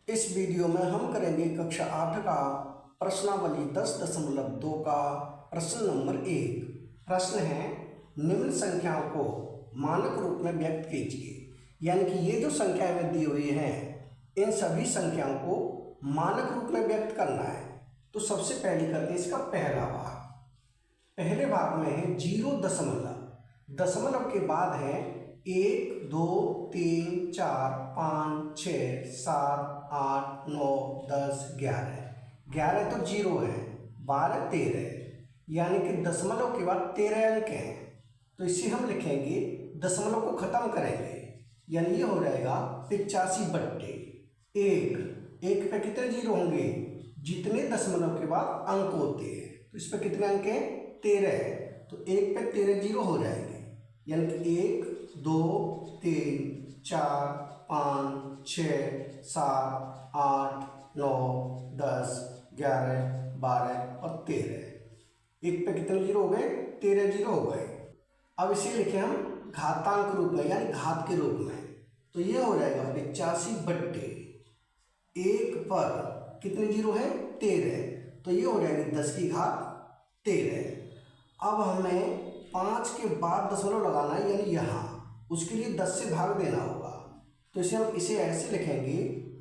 इस वीडियो में हम करेंगे कक्षा 8 का प्रश्नावली 10.2 का प्रश्न नंबर 1। प्रश्न है, निम्न संख्याओं को मानक रूप में व्यक्त कीजिए। यानी कि ये जो संख्याएं में दी हुई हैं, इन सभी संख्याओं को मानक रूप में व्यक्त करना है। तो सबसे पहले करते हैं इसका पहला भाग। पहले भाग में है 0 दशमलव, दशमलव के बाद है 1 2 3 4 5 6 7 8 9 10 11। 11 तो 0 है, 12 13, यानी कि दशमलव के बाद 13 अंक हैं। तो इसे हम लिखेंगे, दशमलव को खत्म करेंगे, यानी ये हो जाएगा 85/1। एक पे कितने जीरो होंगे? जितने दशमलव के बाद अंक होते हैं। तो इस पे कितने अंक हैं? 13। तो एक पे 13 जीरो हो जाएंगे, यानी कि 1 2 3 4 5 6 7 8 9 10 11 12 और 13। एक पे कितने जीरो हो गए? 13 जीरो हो गए। अब इसे लिखे हम घातांक रूप में, यानी घात के रूप में। तो ये हो जाएगा 85/1 पर कितने जीरो है? 13। तो ये हो जाएगी 10 की घात 13। अब हमें 5 के बाद दशमलव लगाना है, यानी यहाँ उसके लिए 10 से भाग देना होगा। तो इसे हम ऐसे लिखेंगे,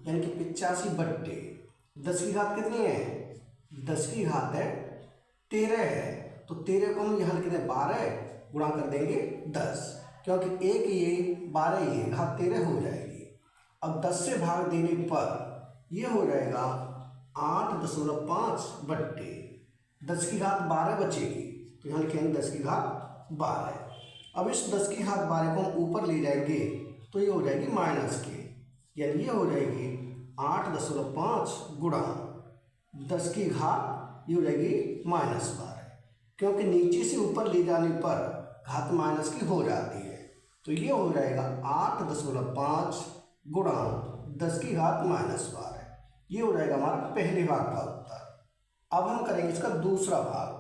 यानी कि 85/10 की घात कितनी है? 10 की घात है 13 है। तो 13 को हम यहाँ लिख दें 12, गुणा कर देंगे 10, क्योंकि एक ये 12 ये घात 13 हो जाएगी। अब 10 से भाग देने पर ये हो जाएगा 8.5/10 की घात 12 बचेगी। तो यहाँ लिखेंगे 10 की घात 12। अब इस 10 की घात 12 को हम ऊपर ले जाएंगे, तो ये हो जाएगी माइनस के, यानी ये हो जाएगी 8.5 गुणा 10 की घात, ये हो जाएगी -12, क्योंकि नीचे से ऊपर ले जाने पर घात माइनस की हो जाती है। तो ये हो जाएगा 8.5 गुणा 10 की घात -12। ये हो जाएगा हमारा पहले भाग का उत्तर। अब हम करेंगे इसका दूसरा भाग।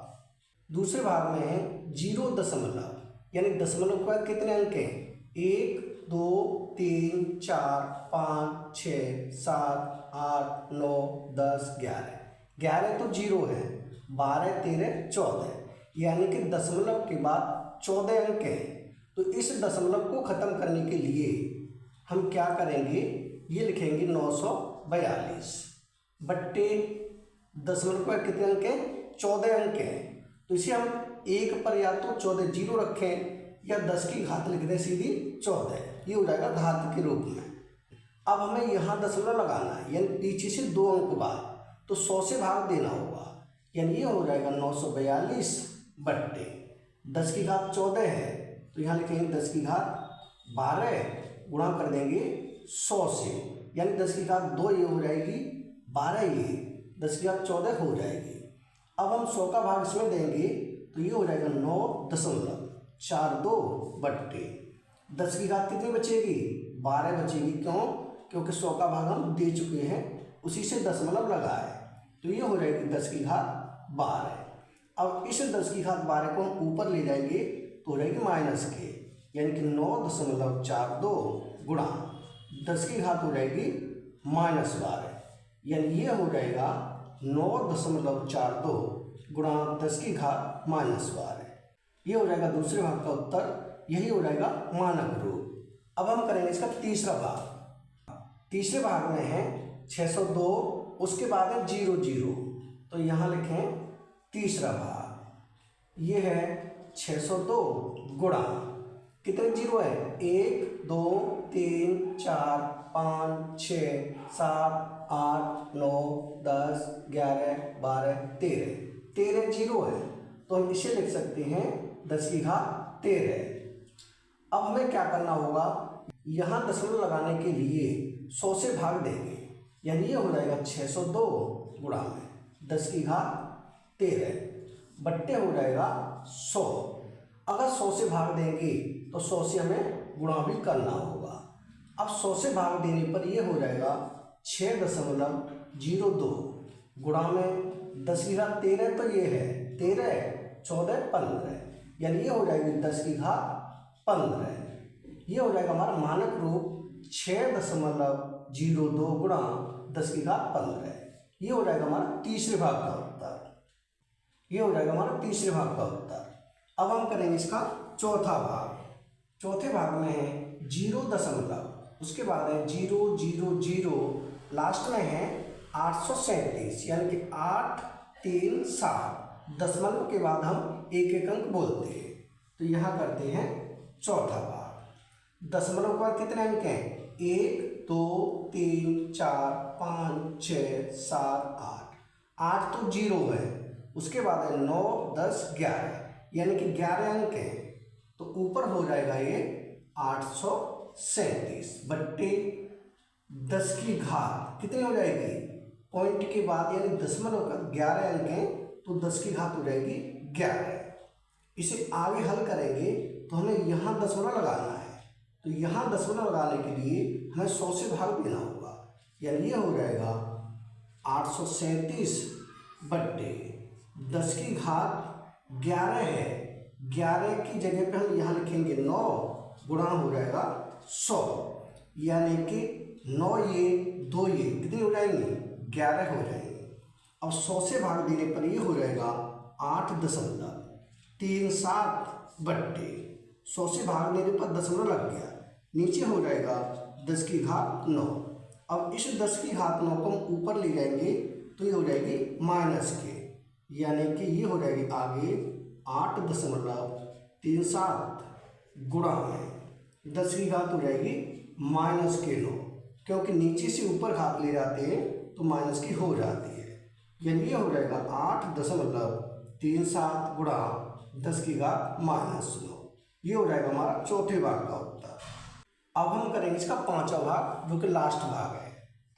दूसरे भाग में है 0 दशमलव, यानी दशमलव के बाद कितने अंक हैं? 1 2 3 4 5 6 7 8 9 10 11। 11 तो 0 है, 12 13 14, यानी कि दशमलव के बाद 14 अंक हैं। तो इस दशमलव को खत्म करने के लिए हम क्या करेंगे? ये लिखेंगे 942 बट्टे दशमलव पर कितने अंक हैं? 14 अंक हैं। तो इसे हम एक पर या तो 14 जीरो रखें, या 10 की घात लिख दें सीधी 14। ये हो जाएगा घात के रूप में। अब हमें यहाँ दशमलव लगाना है, यानी पीछे से 2 अंक बाद, तो 100 से भाग देना होगा, यानी ये हो जाएगा 942 बट्टे 10 की घात 14 है। तो यहाँ लिखेंगे 10 की घात 12, गुणा कर देंगे 100 से, यानी 10 की घात 2 ये हो जाएगी, 12 ये 10 की घात 14 हो जाएगी। अब हम 100 का भाग इसमें देंगे, तो ये हो जाएगा 9.42 बट्टे 10 की घात कितनी बचेगी? 12 बचेगी। क्यों? क्योंकि 100 का भाग हम दे चुके हैं, उसी से दशमलव लगा है। तो ये हो जाएगी 10 की घात 12। अब इस 10 की घात 12 को हम ऊपर ले जाएंगे, तो हो जाएगी माइनस के, यानी कि 9.42 गुणा 10 की घात हो जाएगी -12, यानी ये हो जाएगा 9.42 गुणा 10 की घात -12। ये हो जाएगा दूसरे भाग का उत्तर। यही हो जाएगा मानक रूप। अब हम करेंगे इसका तीसरा भाग। तीसरे भाग में है 602, उसके बाद है 0 0। तो यहाँ लिखें तीसरा भाग। ये है 602 गुणा कितने जीरो है? 1 2 3 4 5 6 7 8 9 10 11 12 13। 13 जीरो है, तो हम इसे लिख सकते हैं 10 की घात 13। अब हमें क्या करना होगा? यहाँ दशमलव लगाने के लिए 100 से भाग देंगे, यानी ये हो जाएगा 602 गुणा में 10 की घात 13 बट्टे हो जाएगा 100। अगर 100 से भाग देंगे तो 100 से हमें गुणा भी करना होगा। अब 100 से भाग देने पर ये हो जाएगा 6.02 गुणा में 10 की घात 13, तो ये है 13 14 15, यानी ये हो जाएगी 10 की घात 15। ये हो जाएगा हमारा मानक रूप 6.02 0.02 गुणा 10 की घात 15। ये हो जाएगा हमारा तीसरे भाग का उत्तर। ये हो जाएगा हमारा तीसरे भाग का उत्तर। अब हम करेंगे इसका चौथा भाग। चौथे भाग में है 0 उसके बाद है 000, लास्ट में है 837 यानी कि 837 दशमलव के बाद हम एक एक अंक बोलते हैं। तो यहाँ करते हैं चौथा भाग। दशमलव के बाद कितने अंक हैं? 1 2 3 4 5 6 7 8। 8 तो 0 है, उसके बाद है 9 10 11 यानी कि 11 अंक हैं। तो ऊपर हो जाएगा ये 837 बट्टे 10 की घात कितनी हो जाएगी? पॉइंट के बाद यानी दशमलव का 11 अंक हैं तो 10 की घात हो जाएगी 11। इसे आगे हल करेंगे तो हमें यहाँ दशमलव लगाना है। तो यहाँ दशमलव लगाने के लिए हमें 100 से भाग देना होगा, यानी ये हो जाएगा 837 बट्टे 10 की घात 11 है। 11 की जगह पे हम यहाँ लिखेंगे 9 गुणा हो जाएगा 100 यानी कि 9 ये 2 ये कितनी हो जाएंगे? 11 हो जाएंगे। अब 100 से भाग देने पर ये हो जाएगा 8.37 बट्टे 100 से भाग देने पर दशमलव लग गया, नीचे हो जाएगा 10 की घात 9। अब इस 10 की घात 9 को हम ऊपर ले जाएंगे तो ये हो जाएगी माइनस के, यानी कि ये हो जाएगी आगे 8.37 गुणा में 10 की घात हो जाएगी माइनस के 9, क्योंकि नीचे से ऊपर घात ले जाते हैं तो माइनस की हो जाती है। यानी ये हो जाएगा 8.37 गुणा 10 की घात -9। ये हो जाएगा हमारा चौथे भाग का उत्तर। अब हम करेंगे इसका पांचवा भाग जो कि लास्ट भाग है।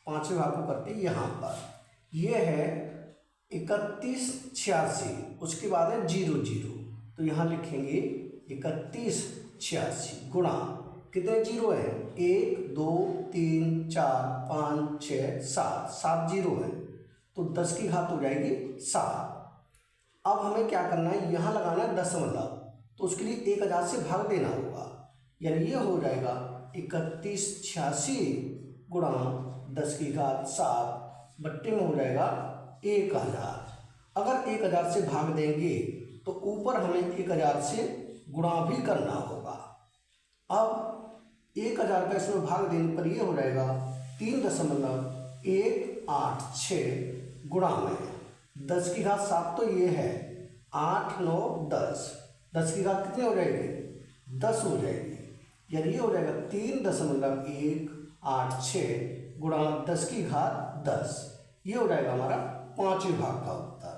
पांचवें भाग को करते हैं यहाँ पर। ये है 3186, उसके बाद है 00। तो यहाँ लिखेंगे 3186 गुणा कितने जीरो है? 1 2 3 4 5 6 7 7 जीरो है तो 10 की घात हो जाएगी 7। अब हमें क्या करना है? यहाँ लगाना है दशमलव, तो उसके लिए 1000 से भाग देना होगा, यानी ये हो जाएगा 3186 गुणा 10 की घात 7 बट्टे में हो जाएगा 1000। अगर 1000 से भाग देंगे तो ऊपर हमें 1000 से गुणा भी करना होगा। अब 1000 का इसमें भाग देने पर ये हो जाएगा 3.186 गुणा में 10 की घात 7 तो ये है 8 9 10। 10 की घात कितनी हो जाएगी? 10 हो जाएगी, यानी ये हो जाएगा 3.186 गुणा 10 की घात 10। ये हो जाएगा हमारा पांचवें भाग का उत्तर।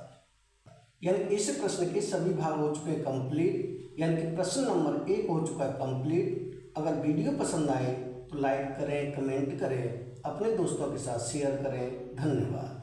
यानी इस प्रश्न के सभी भाग हो चुके हैं कंप्लीट, यानी कि प्रश्न नंबर 1 हो चुका है कंप्लीट। अगर वीडियो पसंद आए तो लाइक करें, कमेंट करें, अपने दोस्तों के साथ शेयर करें। धन्यवाद।